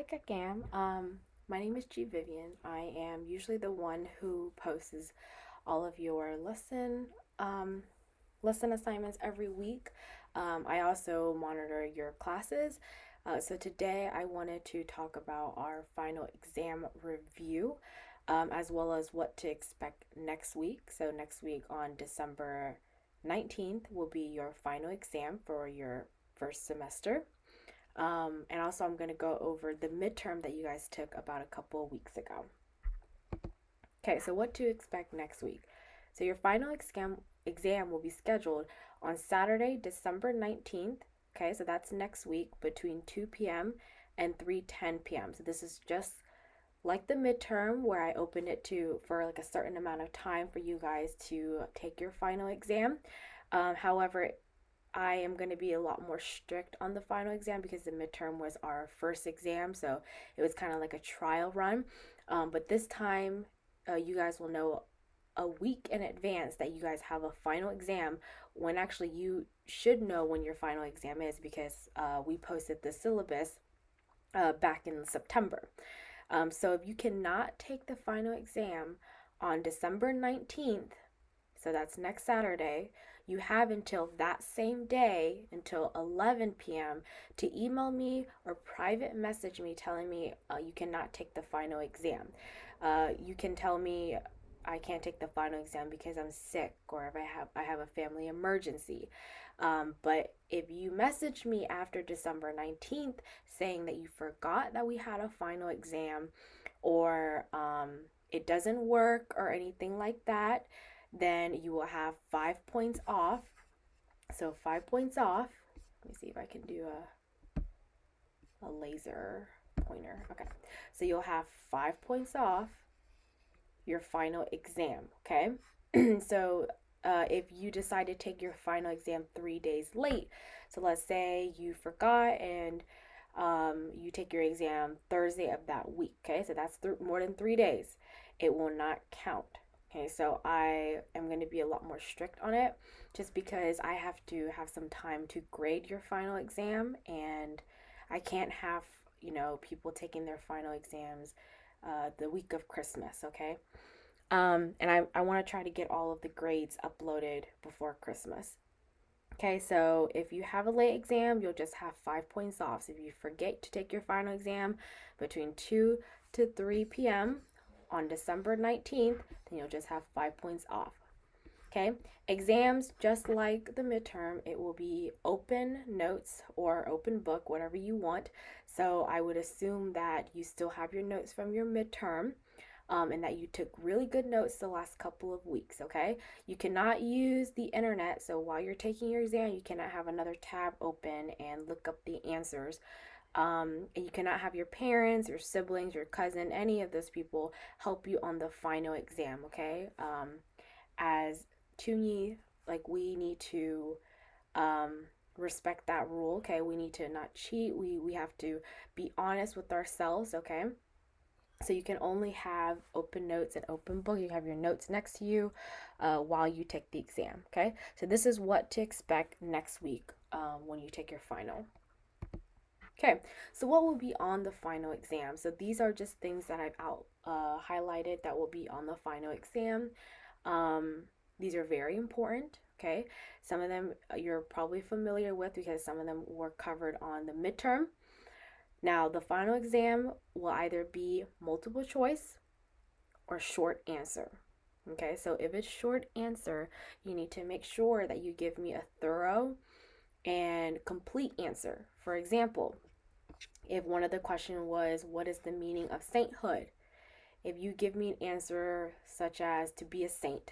Kakam. My name is G Vivian. I am usually the one who posts all of your um, lesson assignments every week. I also monitor your classes. So today I wanted to talk about our final exam review, as well as what to expect next week. So next week on December 19th will be your final exam for your first semester. And also, I'm going to go over the midterm that you guys took about a couple of weeks ago. Okay, so what to expect next week. So, your final exam will be scheduled on Saturday, December 19th. Okay, so that's next week between 2 p.m. and 3:10 p.m. So, this is just like the midterm where I opened it to for like a certain amount of time for you guys to take your final exam. However, I am going to be a lot more strict on the final exam because the midterm was our first exam, so it was kind of like a trial run. But this time, you guys will know a week in advance that you guys have a final exam when actually you should know when your final exam is because we posted the syllabus back in September. So if you cannot take the final exam on December 19th, so that's next Saturday, you have until that same day, until 11 p.m., to email me or private message me telling me you cannot take the final exam. You can tell me I can't take the final exam because I'm sick or if I have a family emergency. But if you message me after December 19th saying that you forgot that we had a final exam or it doesn't work or anything like that, then you will have 5 points off. So 5 points off. Let me see if I can do a laser pointer. Okay. So you'll have 5 points off your final exam. Okay. So if you decide to take your final exam 3 days late, so let's say you forgot and you take your exam Thursday of that week. Okay. So that's more than 3 days. It will not count. Okay, so I am going to be a lot more strict on it just because I have to have some time to grade your final exam and I can't have, people taking their final exams the week of Christmas, okay? And I want to try to get all of the grades uploaded before Christmas. Okay, so if you have a late exam, you'll just have 5 points off. So if you forget to take your final exam between 2 to 3 p.m. on December 19th, then you'll just have 5 points off. Okay, exams, just like the midterm, it will be open notes or open book, whatever you want. So I would assume that you still have your notes from your midterm. And that you took really good notes the last couple of weeks, okay? You cannot use the internet, so while you're taking your exam, you cannot have another tab open and look up the answers. And you cannot have your parents, your siblings, your cousin, any of those people help you on the final exam, okay? As Tuni, like we need to respect that rule, okay? We need to not cheat. We have to be honest with ourselves, okay? So you can only have open notes and open book. You have your notes next to you while you take the exam, okay? So this is what to expect next week when you take your final. Okay, so what will be on the final exam? So these are just things that I've highlighted that will be on the final exam. Um, these are very important, okay? Some of them you're probably familiar with because some of them were covered on the midterm. Now, the final exam will either be multiple choice or short answer. Okay, so if it's short answer, you need to make sure that you give me a thorough and complete answer. For example, if one of the question was, what is the meaning of sainthood? If you give me an answer such as to be a saint,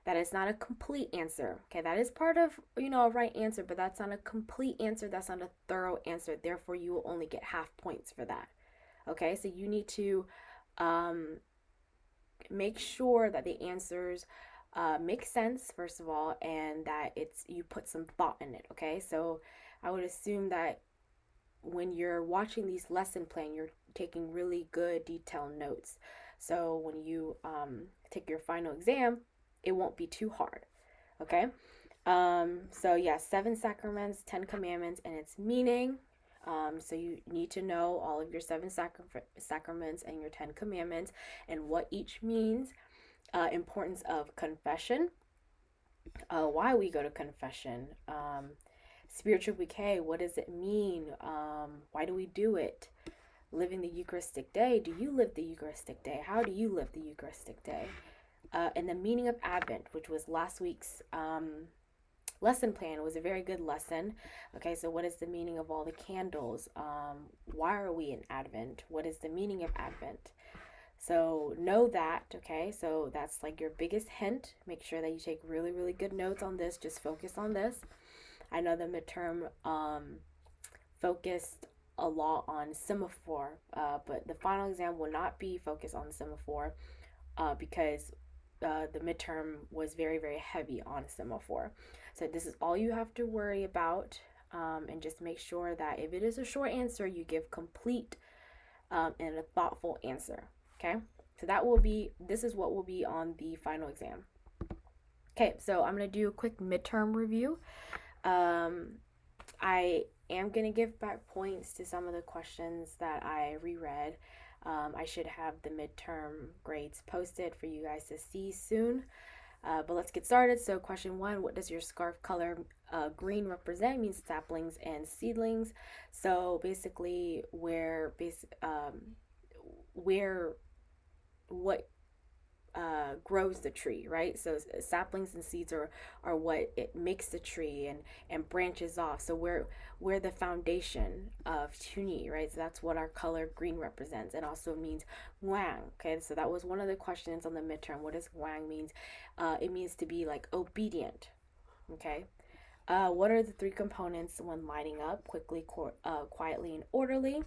that is not a complete answer. Okay, that is part of, a right answer, but that's not a complete answer. That's not a thorough answer. Therefore, you will only get half points for that. Okay, so you need to make sure that the answers make sense, first of all, and that you put some thought in it. Okay, so I would assume that when you're watching these lesson plan, you're taking really good detailed notes. So when you take your final exam, it won't be too hard. Okay. So yeah, seven sacraments, 10 commandments, and its meaning. So you need to know all of your seven sacraments and your 10 commandments and what each means, importance of confession, why we go to confession, spiritual bouquet, what does it mean, why do we do it, living the Eucharistic day, do you live the Eucharistic day, how do you live the Eucharistic day, and the meaning of Advent, which was last week's lesson plan. Was a very good lesson. Okay, so what is the meaning of all the candles? Why are we in Advent? What is the meaning of Advent? So know that, okay? So that's like your biggest hint. Make sure that you take really, really good notes on this. Just focus on this. I know the midterm focused a lot on semaphore, but the final exam will not be focused on semaphore because the midterm was very, very heavy on semaphore. So this is all you have to worry about. And just make sure that if it is a short answer, you give complete and a thoughtful answer. Okay, so this is what will be on the final exam. Okay, so I'm going to do a quick midterm review. I am going to give back points to some of the questions that I reread. I should have the midterm grades posted for you guys to see soon. But let's get started. So question 1, what does your scarf color green represent? It means saplings and seedlings. So basically where what grows the tree, right? So saplings and seeds are what it makes the tree and branches off. So we're the foundation of Tuni, right? So that's what our color green represents. It also means Wang. Okay, so that was one of the questions on the midterm. What does Wang means? It means to be like obedient. Okay. What are the 3 components when lining up? Quickly, quietly, and orderly.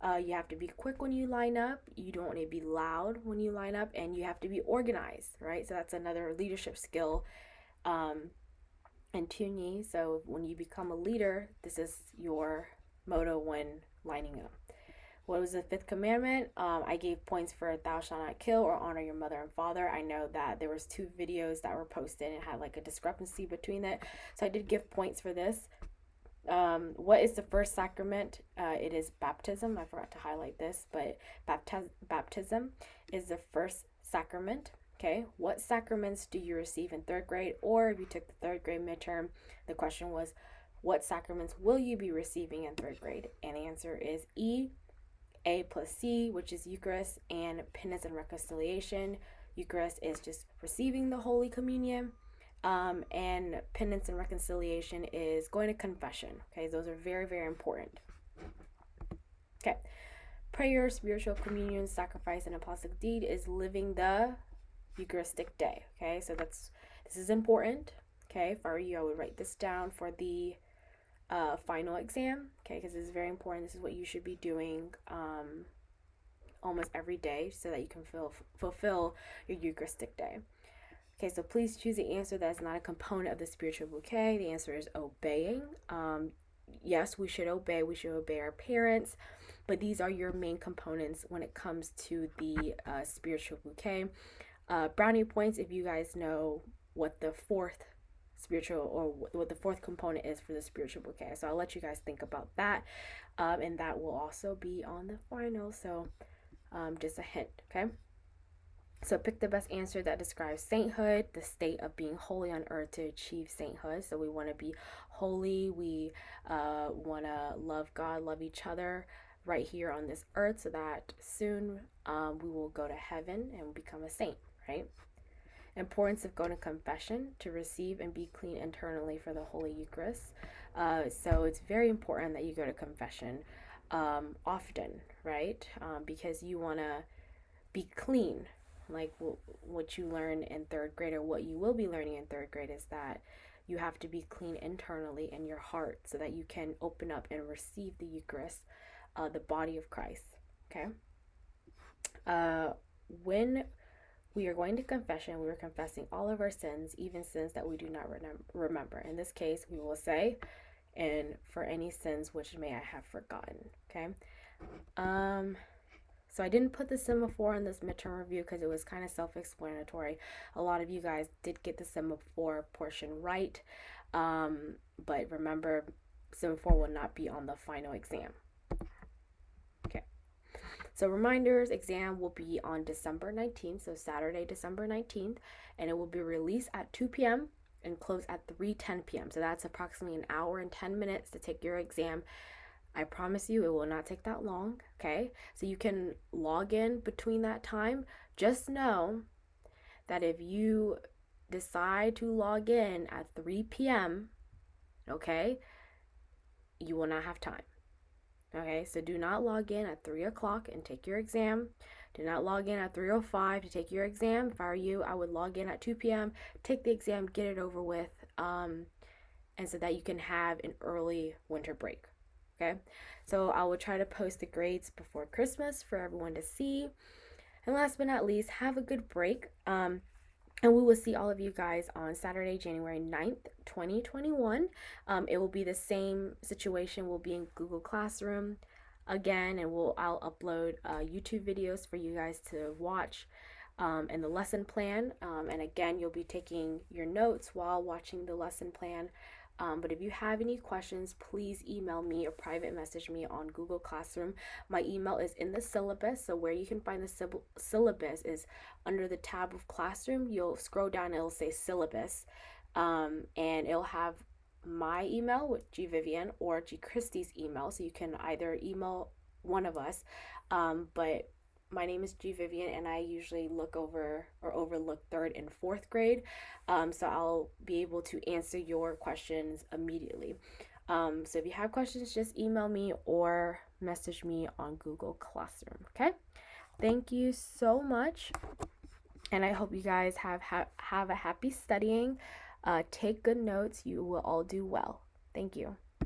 You have to be quick when you line up. You don't want to be loud when you line up, and you have to be organized, right? So that's another leadership skill in Tuni. So when you become a leader, this is your motto when lining up. What was the 5th commandment? I gave points for thou shalt not kill or honor your mother and father. I know that there was 2 videos that were posted and had like a discrepancy between it. So I did give points for this. What is the first sacrament? It is baptism. I forgot to highlight this, but baptism is the first sacrament. Okay, what sacraments do you receive in 3rd grade? Or if you took the 3rd grade midterm, the question was, what sacraments will you be receiving in 3rd grade? And the answer is E, A plus C, which is Eucharist, and penance and reconciliation. Eucharist is just receiving the Holy Communion. And penance and reconciliation is going to confession. Okay, those are very, very important. Okay, prayer, spiritual communion, sacrifice, and apostolic deed is living the Eucharistic day. Okay, so this is important. Okay, if I were you, I would write this down for the final exam. Okay, because this is very important. This is what you should be doing almost every day so that you can fulfill your Eucharistic day. Okay, so please choose the answer that is not a component of the spiritual bouquet. The answer is obeying. Yes, we should obey. We should obey our parents, but these are your main components when it comes to the spiritual bouquet. Brownie points if you guys know what the 4th spiritual or what the 4th component is for the spiritual bouquet. So I'll let you guys think about that, and that will also be on the final. So just a hint, okay? So pick the best answer that describes sainthood, the state of being holy on earth to achieve sainthood. So we want to be holy. We want to love God, love each other right here on this earth so that soon we will go to heaven and become a saint, right? Importance of going to confession to receive and be clean internally for the Holy Eucharist. So it's very important that you go to confession often, right? Because you want to be clean. Like what you learn in 3rd grade, or what you will be learning in 3rd grade, is that you have to be clean internally in your heart so that you can open up and receive the Eucharist, the body of Christ. Okay. When we are going to confession, we are confessing all of our sins, even sins that we do not remember. In this case, we will say, and for any sins which may I have forgotten. Okay. So I didn't put the semaphore in this midterm review because it was kind of self-explanatory. A lot of you guys did get the semaphore portion right. But remember, Sim 4 will not be on the final exam. Okay. So reminders, exam will be on December 19th, so Saturday, December 19th, and it will be released at 2 p.m. and close at 3:10 p.m. So that's approximately an hour and 10 minutes to take your exam. I promise you it will not take that long, okay? So you can log in between that time. Just know that if you decide to log in at 3 p.m., okay, you will not have time. Okay, so do not log in at 3 o'clock and take your exam. Do not log in at 3:05 to take your exam. If I were you, I would log in at 2 p.m., take the exam, get it over with, and so that you can have an early winter break. Okay, so I will try to post the grades before Christmas for everyone to see. And last but not least, have a good break. And we will see all of you guys on Saturday, January 9th, 2021. It will be the same situation. We'll be in Google Classroom again, and I'll upload YouTube videos for you guys to watch, and the lesson plan. And again, you'll be taking your notes while watching the lesson plan. But if you have any questions, please email me or private message me on Google Classroom. My email is in the syllabus. So where you can find the syllabus is under the tab of Classroom. You'll scroll down, it'll say syllabus, and it'll have my email with G Vivian or G Christie's email. So you can either email one of us, but my name is G Vivian, and I usually look over or overlook third and fourth grade. So I'll be able to answer your questions immediately. So if you have questions, just email me or message me on Google Classroom. Okay. Thank you so much, and I hope you guys have a happy studying. Take good notes. You will all do well. Thank you.